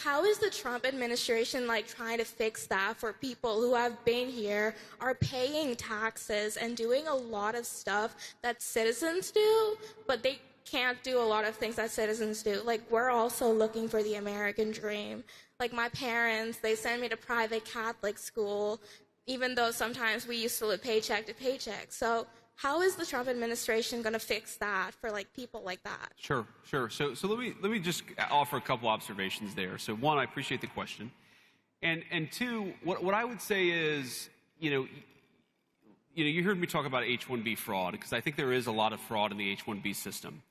how is the Trump administration like trying to fix that for people who have been here, are paying taxes and doing a lot of stuff that citizens do, but they can't do a lot of things that citizens do? Like, we're also looking for the American dream. Like, my parents, they send me to private Catholic school, even though sometimes we used to live paycheck to paycheck. So how is the Trump administration going to fix that for like people like that? Sure. So let me just offer a couple observations there. So one, I appreciate the question, and two, what I would say is, you heard me talk about H-1B fraud, because I think there is a lot of fraud in the H-1B system,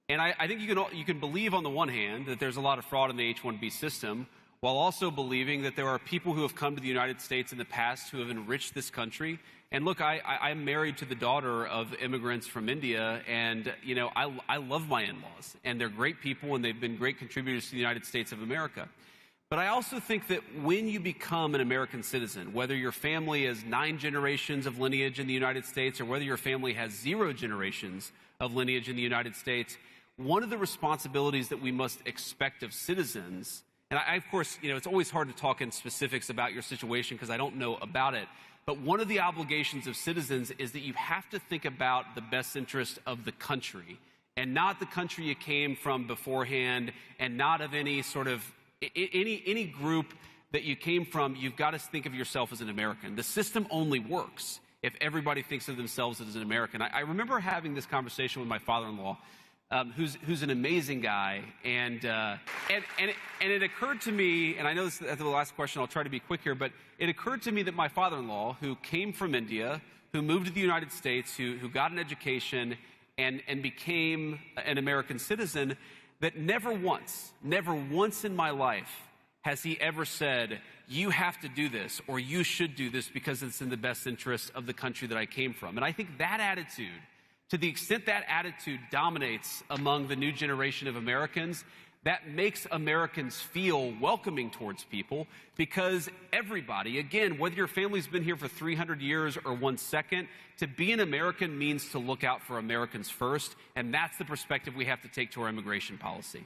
and I think you can believe on the one hand that there's a lot of fraud in the H-1B system, while also believing that there are people who have come to the United States in the past who have enriched this country. And look, I'm married to the daughter of immigrants from India, and I love my in-laws, and they're great people, and they've been great contributors to the United States of America. But I also think that when you become an American citizen, whether your family has 9 generations of lineage in the United States or whether your family has 0 generations of lineage in the United States, one of the responsibilities that we must expect of citizens, and of course, it's always hard to talk in specifics about your situation because I don't know about it, but one of the obligations of citizens is that you have to think about the best interest of the country, and not the country you came from beforehand, and not of any sort of any group that you came from. You've got to think of yourself as an American. The system only works if everybody thinks of themselves as an American. I remember having this conversation with my father-in-law, who's an amazing guy, and it occurred to me, and I know this is the last question, I'll try to be quick here, but it occurred to me that my father-in-law, who came from India, who moved to the United States, who got an education and became an American citizen, that never once in my life has he ever said, you have to do this, or you should do this because it's in the best interest of the country that I came from. And I think that attitude, to the extent that attitude dominates among the new generation of Americans, that makes Americans feel welcoming towards people, because everybody, again, whether your family's been here for 300 years or 1 second, to be an American means to look out for Americans first, and that's the perspective we have to take to our immigration policy.